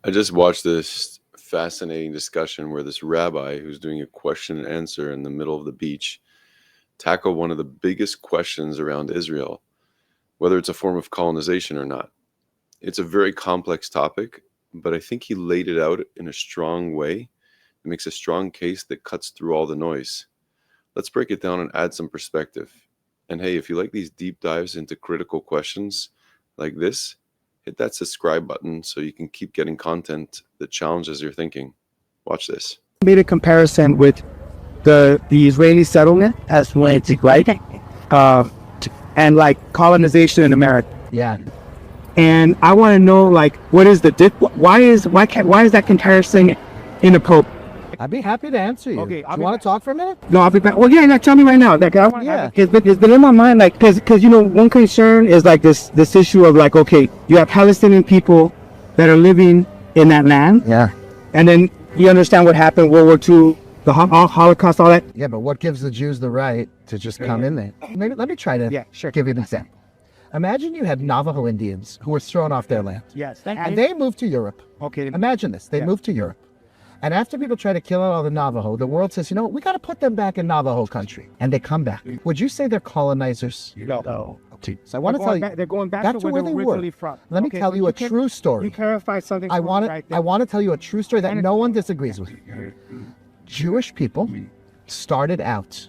I just watched this fascinating discussion where this rabbi who's doing a question and answer in the middle of the beach tackled one of the biggest questions around Israel, whether it's a form of colonization or not. It's a very complex topic, but I think he laid it out in a strong way. It makes a strong case that cuts through all the noise. Let's break it down and add some perspective. And hey, if you like these deep dives into critical questions like this, hit that subscribe button so you can keep getting content that challenges your thinking. Watch this. Made a comparison with the Israeli settlement as Atlantic, right? And like colonization in America. Yeah. And I want to know, like, what is the why is that comparison inappropriate? I'd be happy to answer you. Okay, Do you want to talk for a minute? No, I'll be back. Well, yeah, tell me right now. Like, Yeah. it's been in my mind, like, because one concern is like this issue of like, okay, you have Palestinian people that are living in that land, Yeah. and then you understand what happened, World War II, the Holocaust, all that. Yeah, but what gives the Jews the right to just come in there? Maybe let me try to give you an example. Imagine you had Navajo Indians who were thrown off their land. Yes. And they moved to Europe. Okay. Imagine this. They moved to Europe. And after people try to kill out all the Navajo, the world says, you know what, we got to put them back in Navajo country. And they come back. Would you say they're colonizers? No. Okay. So I want to tell you, They're going back that's to where where they they were were. originally from. Let me Okay, tell but you a can- true story. You clarify something. I for me want right to there. I want to tell you a true story that no one disagrees with. Jewish people started out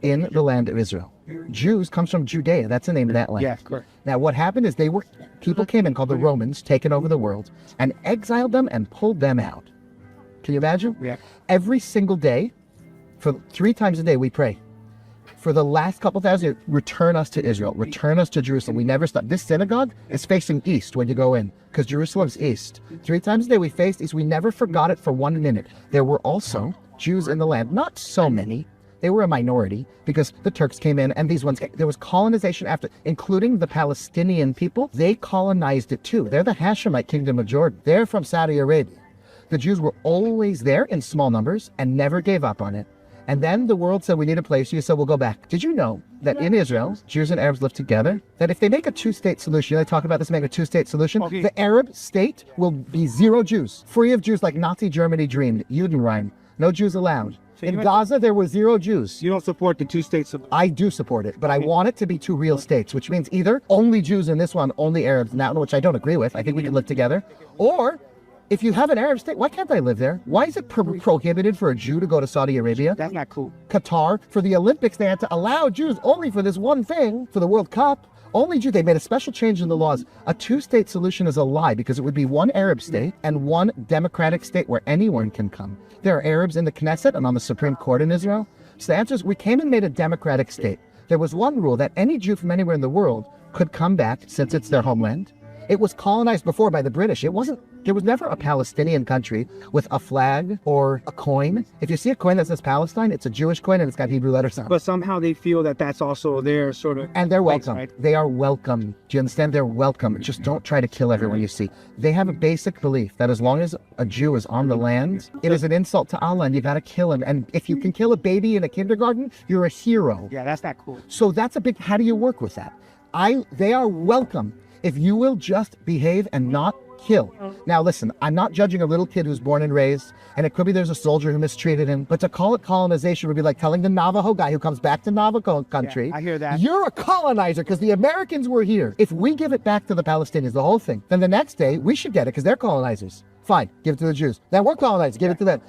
in the land of Israel. Jews comes from Judea. That's the name of that land. Yes, correct. Now, what happened is people came in called the Romans, taken over the world, and exiled them and pulled them out. Can you imagine? Yeah. Every single day, for 3 times a day, we pray. For the last couple thousand years, return us to Israel, return us to Jerusalem. We never stop. This synagogue is facing east when you go in, because Jerusalem's east. 3 times a day, we faced east. We never forgot it for 1 minute. There were also Jews in the land, not so many. They were a minority because the Turks came in and these ones, there was colonization after, including the Palestinian people. They colonized it too. They're the Hashemite kingdom of Jordan. They're from Saudi Arabia. The Jews were always there in small numbers and never gave up on it. And then the world said, we need a place. You said, we'll go back. Did you know that in Israel, Jews and Arabs live together? That if they make a 2-state solution, they talk about this, make a 2-state solution, the Arab state will be 0 Jews, free of Jews like Nazi Germany dreamed, Judenrein, no Jews allowed. In Gaza, there were 0 Jews. You don't support the 2 states. I do support it, but I want it to be 2 real states, which means either only Jews in this one, only Arabs in that one, which I don't agree with. I think we can live together. Or if you have an Arab state, why can't I live there? Why is it prohibited for a Jew to go to Saudi Arabia? That's not cool. Qatar, for the Olympics, they had to allow Jews only for this one thing, for the World Cup. Only Jews, they made a special change in the laws. A 2-state solution is a lie because it would be 1 Arab state and 1 democratic state where anyone can come. There are Arabs in the Knesset and on the Supreme Court in Israel. So the answer is we came and made a democratic state. There was one rule that any Jew from anywhere in the world could come back since it's their homeland. It was colonized before by the British. There was never a Palestinian country with a flag or a coin. If you see a coin that says Palestine, it's a Jewish coin and it's got Hebrew letters on it. But somehow they feel that that's also their sort of... And they're welcome. Right? They are welcome. Do you understand? They're welcome. Just don't try to kill everyone you see. They have a basic belief that as long as a Jew is on the land, it is an insult to Allah and you got to kill him. And if you can kill a baby in a kindergarten, you're a hero. Yeah, that's not cool. So that's a big, how do you work with that? They are welcome if you will just behave and not kill. Now listen, I'm not judging a little kid who's born and raised, and it could be there's a soldier who mistreated him, but to call it colonization would be like telling the Navajo guy who comes back to Navajo country, Yeah, I hear that. You're a colonizer because the Americans were here. If we give it back to the Palestinians, the whole thing, then the next day we should get it because they're colonizers. Fine, give it to the Jews. Then we're colonizers, give it to them.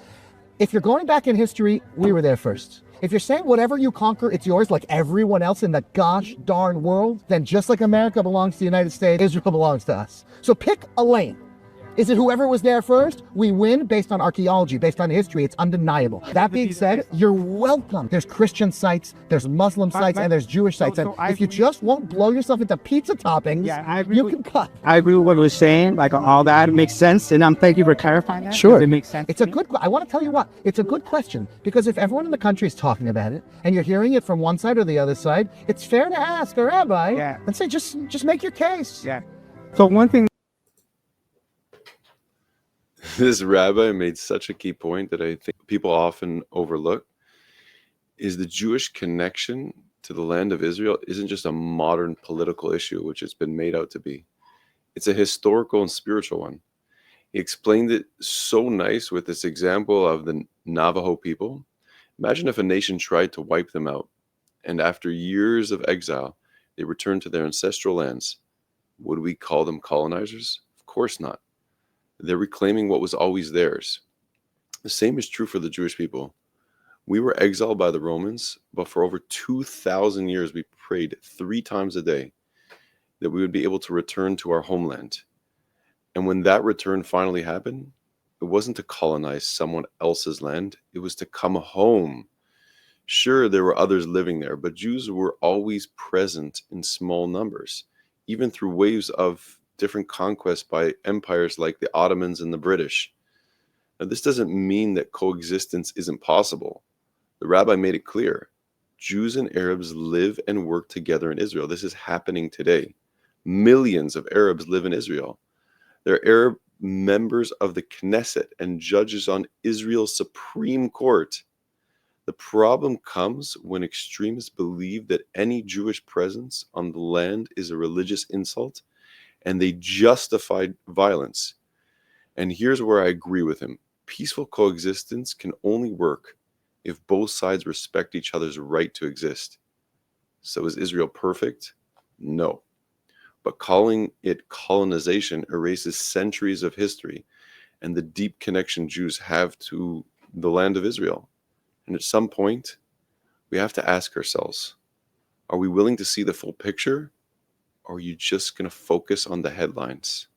If you're going back in history, we were there first. If you're saying whatever you conquer, it's yours like everyone else in the gosh darn world, then just like America belongs to the United States, Israel belongs to us. So pick a lane. Is it whoever was there first? We win based on archaeology, based on history. It's undeniable. That being said, you're welcome. There's Christian sites, there's Muslim sites, and there's Jewish sites. And if you just won't blow yourself into pizza toppings, you can cut. I agree with what we're saying. Like all that makes sense. And thank you for clarifying that. Sure. It makes sense. It's a good, I want to tell you what, it's a good question. Because if everyone in the country is talking about it, and you're hearing it from one side or the other side, it's fair to ask a rabbi and say, just make your case. Yeah. So one thing. This rabbi made such a key point that I think people often overlook is the Jewish connection to the land of Israel isn't just a modern political issue, which it's been made out to be. It's a historical and spiritual one. He explained it so nice with this example of the Navajo people. Imagine if a nation tried to wipe them out, and after years of exile, they returned to their ancestral lands. Would we call them colonizers? Of course not. They're reclaiming what was always theirs. The same is true for the Jewish people. We were exiled by the Romans, but for over 2,000 years we prayed 3 times a day that we would be able to return to our homeland. And when that return finally happened, it wasn't to colonize someone else's land, it was to come home. Sure, there were others living there, but Jews were always present in small numbers, even through waves of different conquests by empires like the Ottomans and the British. Now, this doesn't mean that coexistence isn't possible. The rabbi made it clear. Jews and Arabs live and work together in Israel. This is happening today. Millions of Arabs live in Israel. They're Arab members of the Knesset and judges on Israel's Supreme Court. The problem comes when extremists believe that any Jewish presence on the land is a religious insult and they justify violence. And here's where I agree with him. Peaceful coexistence can only work if both sides respect each other's right to exist. So is Israel perfect? No. But calling it colonization erases centuries of history and the deep connection Jews have to the land of Israel. And at some point, we have to ask ourselves, are we willing to see the full picture? Or are you just going to focus on the headlines?